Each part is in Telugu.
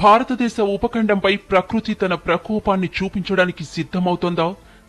భారతదేశ ఉపఖండంపై ప్రకృతి తన ప్రకోపాన్ని చూపించడానికి సిద్ధమవుతోందా?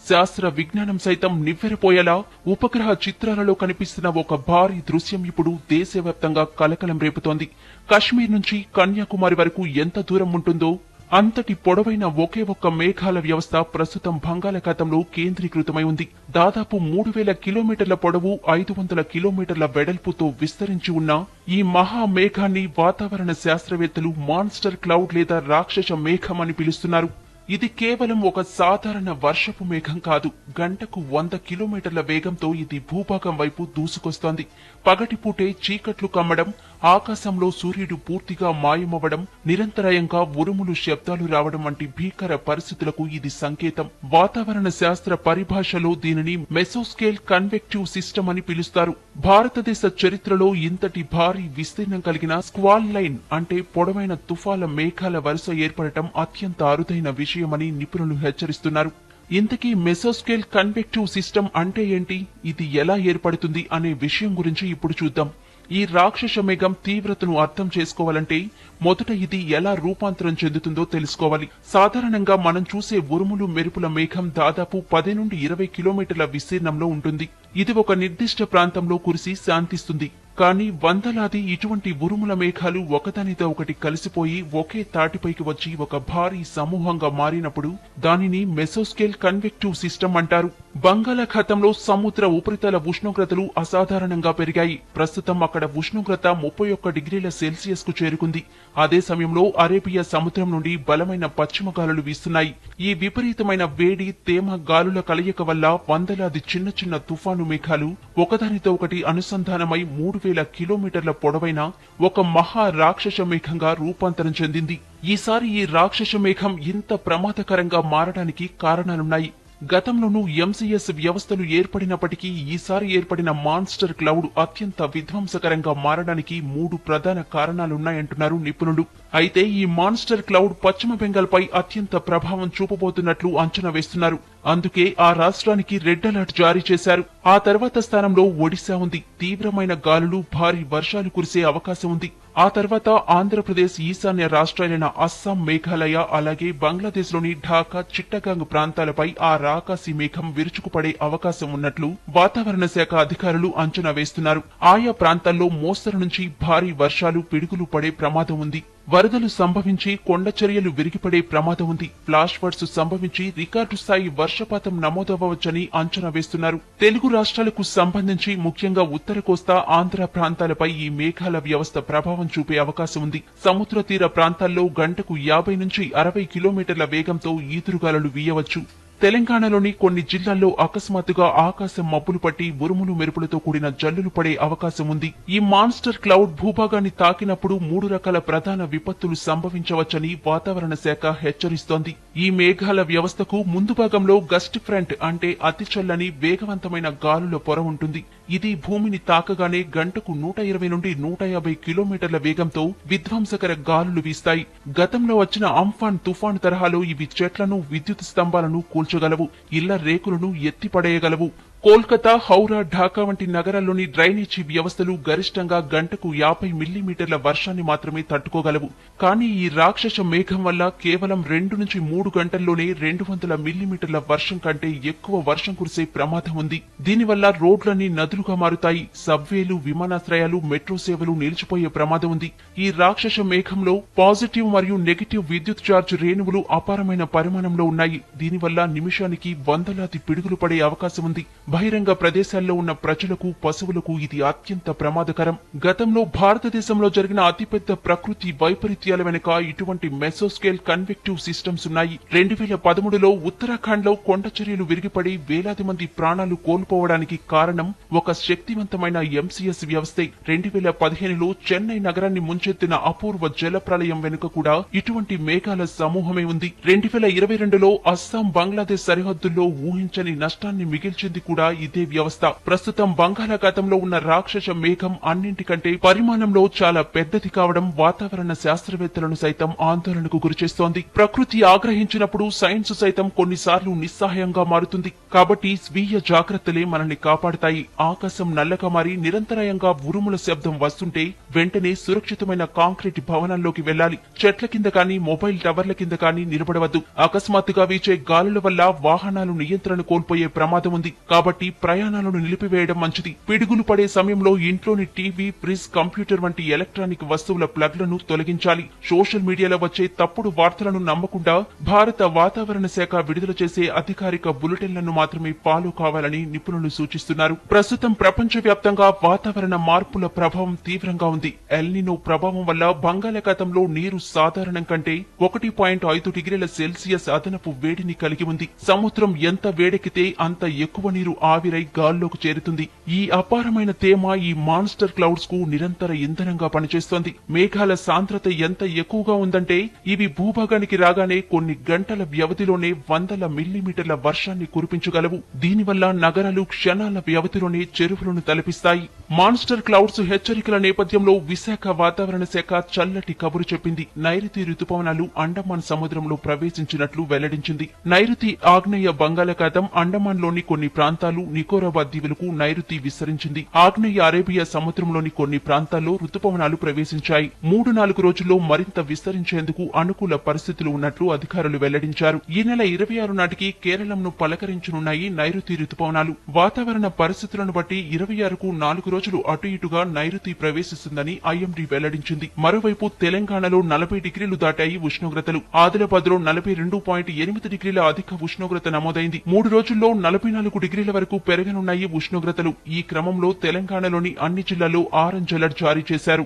శాస్త్ర విజ్ఞానం సైతం నివ్వెరపోయేలా ఉపగ్రహ చిత్రాలలో కనిపిస్తున్న ఒక భారీ దృశ్యం ఇప్పుడు దేశవ్యాప్తంగా కలకలం రేపుతోంది. కశ్మీర్ నుంచి కన్యాకుమారి వరకు ఎంత దూరం ఉంటుందో అంతటి పొడవైన ఒకే ఒక్క మేఘాల వ్యవస్థ ప్రస్తుతం బంగాళాఖాతంలో కేంద్రీకృతమై ఉంది. దాదాపు 3000 కిలోమీటర్ల పొడవు, 500 కిలోమీటర్ల వెడల్పుతో విస్తరించి ఉన్న ఈ మహా మేఘాన్ని వాతావరణ శాస్త్రవేత్తలు మాన్స్టర్ క్లౌడ్ లేదా రాక్షస మేఘం అని పిలుస్తున్నారు. ఇది కేవలం ఒక సాధారణ వర్షపు మేఘం కాదు. గంటకు 100 కిలోమీటర్ల వేగంతో ఇది భూభాగం వైపు దూసుకొస్తోంది. పగటిపూటే చీకట్లు కమ్మడం, ఆకాశంలో సూర్యుడు పూర్తిగా మాయమవ్వడం, నిరంతరాయంగా ఉరుములు శబ్దాలు రావడం వంటి భీకర పరిస్థితులకు ఇది సంకేతం. వాతావరణ శాస్త్ర పరిభాషలో దీనిని మెసోస్కేల్ కన్వెక్టివ్ సిస్టమ్ అని పిలుస్తారు. భారతదేశ చరిత్రలో ఇంతటి భారీ విస్తీర్ణం కలిగిన స్క్వాల్ లైన్ అంటే పొడవైన తుఫాల మేఘాల వరుస ఏర్పడటం అత్యంత అరుదైన విషయమని నిపుణులు హెచ్చరిస్తున్నారు. ఇంతకీ మెసోస్కేల్ కన్వెక్టివ్ సిస్టమ్ అంటే ఏంటి, ఇది ఎలా ఏర్పడుతుంది అనే విషయం గురించి ఇప్పుడు చూద్దాం. ఈ రాక్షస మేఘం తీవ్రతను అర్థం చేసుకోవాలంటే మొదట ఇది ఎలా రూపాంతరం చెందుతుందో తెలుసుకోవాలి. సాధారణంగా మనం చూసే ఉరుములు మెరుపుల మేఘం దాదాపు 10 నుండి 20 కిలోమీటర్ల విస్తీర్ణంలో ఉంటుంది. ఇది ఒక నిర్దిష్ట ప్రాంతంలో కురిసి శాంతిస్తుంది. కానీ వందలాది ఇటువంటి ఉరుముల మేఘాలు ఒకదానితో ఒకటి కలిసిపోయి ఒకే తాటిపైకి వచ్చి ఒక భారీ సమూహంగా మారినప్పుడు దానిని మెసోస్కేల్ కన్వెక్టివ్ సిస్టమ్ అంటారు. బంగాళాఖాతంలో సముద్ర ఉపరితల ఉష్ణోగ్రతలు అసాధారణంగా పెరిగాయి. ప్రస్తుతం అక్కడ ఉష్ణోగ్రత 31 డిగ్రీల సెల్సియస్ కు చేరుకుంది. అదే సమయంలో అరేబియా సముద్రం నుండి బలమైన పశ్చిమ గాలులు వీస్తున్నాయి. ఈ విపరీతమైన వేడి, తేమ గాలుల కలయిక వల్ల వందలాది చిన్న చిన్న తుఫాను మేఘాలు ఒకదానితో ఒకటి అనుసంధానమై 3000 కిలోమీటర్ల పొడవైన ఒక మహా రాక్షస మేఘంగా రూపాంతరం చెందింది. ఈసారి ఈ రాక్షస మేఘం ఇంత ప్రమాదకరంగా మారడానికి కారణాలున్నాయి. గతంలోనూ ఎంసీఎస్ వ్యవస్థలు ఏర్పడినప్పటికీ ఈసారి ఏర్పడిన మాన్స్టర్ క్లౌడ్ అత్యంత విధ్వంసకరంగా మారడానికి 3 ప్రధాన కారణాలున్నాయంటున్నారు నిపుణులు. అయితే ఈ మాన్స్టర్ క్లౌడ్ పశ్చిమ బెంగాల్ పై అత్యంత ప్రభావం చూపబోతున్నట్లు అంచనా వేస్తున్నారు. అందుకే ఆ రాష్ట్రానికి రెడ్ అలర్ట్ జారీ చేశారు. ఆ తర్వాత స్థానంలో ఒడిశా ఉంది. తీవ్రమైన గాలులు, భారీ వర్షాలు కురిసే అవకాశం ఉంది. ఆ తర్వాత ఆంధ్రప్రదేశ్ ఈశాన్య రాష్ట్రాలైన అస్సాం, మేఘాలయ, అలాగే బంగ్లాదేశ్ లోని ఢాకా, చిట్టగాంగ్ ప్రాంతాలపై ఆ రాకాసి మేఘం విరుచుకుపడే అవకాశం ఉన్నట్లు వాతావరణ శాఖ అధికారులు అంచనా వేస్తున్నారు. ఆయా ప్రాంతాల్లో మోస్తరు నుంచి భారీ వర్షాలు, పిడుగులు పడే ప్రమాదం ఉంది. వరదలు సంభవించి కొండ చర్యలు విరిగిపడే ప్రమాదం ఉంది. ఫ్లాష్ ఫ్లడ్స్ సంభవించి రికార్డు స్థాయి వర్షపాతం నమోదవ్వవచ్చని అంచనా వేస్తున్నారు. తెలుగు రాష్ట్రాలకు సంబంధించి ముఖ్యంగా ఉత్తర కోస్తా, ఆంధ్ర ప్రాంతాలపై ఈ మేఘాల వ్యవస్థ ప్రభావం చూపే అవకాశం ఉంది. సముద్ర తీర ప్రాంతాల్లో గంటకు 50 నుంచి 60 కిలోమీటర్ల వేగంతో ఈదురుగాలులు వీయవచ్చు. తెలంగాణలోని కొన్ని జిల్లాల్లో అకస్మాత్తుగా ఆకాశం మబ్బులు పట్టి ఉరుములు మెరుపులతో కూడిన జల్లులు పడే అవకాశం ఉంది. ఈ మాన్స్టర్ క్లౌడ్ భూభాగాన్ని తాకినప్పుడు 3 రకాల ప్రధాన విపత్తులు సంభవించవచ్చని వాతావరణ శాఖ హెచ్చరిస్తోంది. ఈ మేఘాల వ్యవస్థకు ముందు భాగంలో గస్ట్ ఫ్రంట్ అంటే అతి చల్లని, వేగవంతమైన గాలుల పొర ఉంటుంది. ఇది భూమిని తాకగానే గంటకు 120 నుండి 150 కిలోమీటర్ల వేగంతో విధ్వంసకర గాలులు వీస్తాయి. గతంలో వచ్చిన అంఫాన్ తుఫాను తరహాలో ఇవి చెట్లను, విద్యుత్ స్తంభాలను కూల్చగలవు, ఇళ్ల రేకులను ఎత్తిపడేయగలవు. కోల్కతా, హౌరా, ఢాకా వంటి నగరాల్లోని డ్రైనేజీ వ్యవస్థలు గరిష్టంగా గంటకు 50 మిల్లీమీటర్ల వర్షాన్ని మాత్రమే తట్టుకోగలవు. కానీ ఈ రాక్షస మేఘం వల్ల కేవలం 2 నుంచి 3 గంటల్లోనే 200 మిల్లీమీటర్ల వర్షం కంటే ఎక్కువ వర్షం కురిసే ప్రమాదం ఉంది. దీనివల్ల రోడ్లన్నీ నదులుగా మారుతాయి. సబ్వేలు, విమానాశ్రయాలు, మెట్రో సేవలు నిలిచిపోయే ప్రమాదం ఉంది. ఈ రాక్షస మేఘంలో పాజిటివ్ మరియు నెగటివ్ విద్యుత్ ఛార్జ్ రేణువులు అపారమైన పరిమాణంలో ఉన్నాయి. దీనివల్ల నిమిషానికి వందలాది పిడుగులు పడే అవకాశం ఉంది. బహిరంగ ప్రదేశాల్లో ఉన్న ప్రజలకు, పశువులకు ఇది అత్యంత ప్రమాదకరం. గతంలో భారతదేశంలో జరిగిన అతిపెద్ద ప్రకృతి వైపరీత్యాల వెనుక ఇటువంటి మెసోస్కేల్ కన్వెక్టివ్ సిస్టమ్స్ ఉన్నాయి. 2013లో ఉత్తరాఖండ్ లో కొండ చర్యలు విరిగిపడి వేలాది మంది ప్రాణాలు కోల్పోవడానికి కారణం ఒక శక్తివంతమైన ఎంసీఎస్ వ్యవస్థే. 2015లో చెన్నై నగరాన్ని ముంచెత్తిన అపూర్వ జల ప్రళయం వెనుక కూడా ఇటువంటి మేఘాల సమూహమే ఉంది. 2022లో అస్సాం, బంగ్లాదేశ్ సరిహద్దుల్లో ఊహించని నష్టాన్ని మిగిల్చింది కూడా కూడా ఇదే వ్యవస్థ. ప్రస్తుతం బంగాళాఖాతంలో ఉన్న రాక్షస మేఘం అన్నింటికంటే పరిమాణంలో చాలా పెద్దది కావడం వాతావరణ శాస్త్రవేత్తలను సైతం ఆందోళనకు గురిచేస్తోంది. ప్రకృతి ఆగ్రహించినప్పుడు సైన్స్ సైతం కొన్నిసార్లు నిస్సహాయంగా మారుతుంది. కాబట్టి స్వీయ జాగ్రత్తలే మనల్ని కాపాడుతాయి. ఆకాశం నల్లగా మారి నిరంతరాయంగా ఉరుముల శబ్దం వస్తుంటే వెంటనే సురక్షితమైన కాంక్రీట్ భవనాల్లోకి వెళ్లాలి. చెట్ల కింద కానీ మొబైల్ టవర్ల కింద కానీ నిలబడవద్దు. అకస్మాత్తుగా వీచే గాలుల వల్ల వాహనాలు నియంత్రణ కోల్పోయే ప్రమాదం ఉంది. కాబట్టి ప్రయాణాలను నిలిపివేయడం మంచిది. పిడుగులు పడే సమయంలో ఇంట్లోని టీవీ, ఫ్రిజ్, కంప్యూటర్ వంటి ఎలక్ట్రానిక్ వస్తువుల ప్లగ్లను తొలగించాలి. సోషల్ మీడియాలో వచ్చే తప్పుడు వార్తలను నమ్మకుండా భారత వాతావరణ శాఖ విడుదల చేసే అధికారిక బులెటిన్లను మాత్రమే ఫాలో కావాలని నిపుణులు సూచిస్తున్నారు. ప్రస్తుతం ప్రపంచవ్యాప్తంగా వాతావరణ మార్పుల ప్రభావం తీవ్రంగా ఉంది. ఎల్నినో ప్రభావం వల్ల బంగాళాఖాతంలో నీరు సాధారణం కంటే 1.5 డిగ్రీల సెల్సియస్ అదనపు వేడిని కలిగి ఉంది. సముద్రం ఎంత వేడెక్కితే అంత ఎక్కువ నీరు ఆవిరై గాల్లోకి చేరుతుంది. ఈ అపారమైన తేమ ఈ మాన్స్టర్ క్లౌడ్స్ కు నిరంతర ఇంధనంగా పనిచేస్తోంది. మేఘాల సాంద్రత ఎంత ఎక్కువగా ఉందంటే ఇవి భూభాగానికి రాగానే కొన్ని గంటల వ్యవధిలోనే వందల మిల్లీమీటర్ల వర్షాన్ని కురిపించగలవు. దీనివల్ల నగరాలు క్షణాల వ్యవధిలోనే చెరువులను తలపిస్తాయి. మాన్స్టర్ క్లౌడ్స్ హెచ్చరికల నేపథ్యంలో విశాఖ వాతావరణ శాఖ చల్లటి కబురు చెప్పింది. నైరుతి రుతుపవనాలు అండమాన్ సముద్రంలో ప్రవేశించినట్లు వెల్లడించింది. నైరుతి ఆగ్నేయ బంగాళాఖాతం అండమాన్లోని కొన్ని ప్రాంతాలు, నికోరాబాద్ దీవులకు నైరుతి విస్తరించింది. ఆగ్నేయ అరేబియా సముద్రంలోని కొన్ని ప్రాంతాల్లో రుతుపవనాలు ప్రవేశించాయి. 3-4 రోజుల్లో మరింత విస్తరించేందుకు అనుకూల పరిస్థితులు ఉన్నట్లు అధికారులు వెల్లడించారు. ఈ నెల 26 నాటికి కేరళంను పలకరించనున్నాయి నైరుతి రుతుపవనాలు. వాతావరణ పరిస్థితులను బట్టి 26కు 4 రోజులు అటు ఇటుగా నైరుతి ప్రవేశిస్తుందని ఐఎండీ వెల్లడించింది. మరోవైపు తెలంగాణలో 40 డిగ్రీలు దాటాయి ఉష్ణోగ్రతలు. ఆదిలాబాద్ లో 42.8 డిగ్రీల అధిక ఉష్ణోగ్రత నమోదైంది. 3 రోజుల్లో 44 డిగ్రీల వరకు పెరగనున్నాయి ఉష్ణోగ్రతలు. ఈ క్రమంలో తెలంగాణలోని అన్ని జిల్లాల్లో ఆరెంజ్ అలర్ట్ జారీ చేశారు.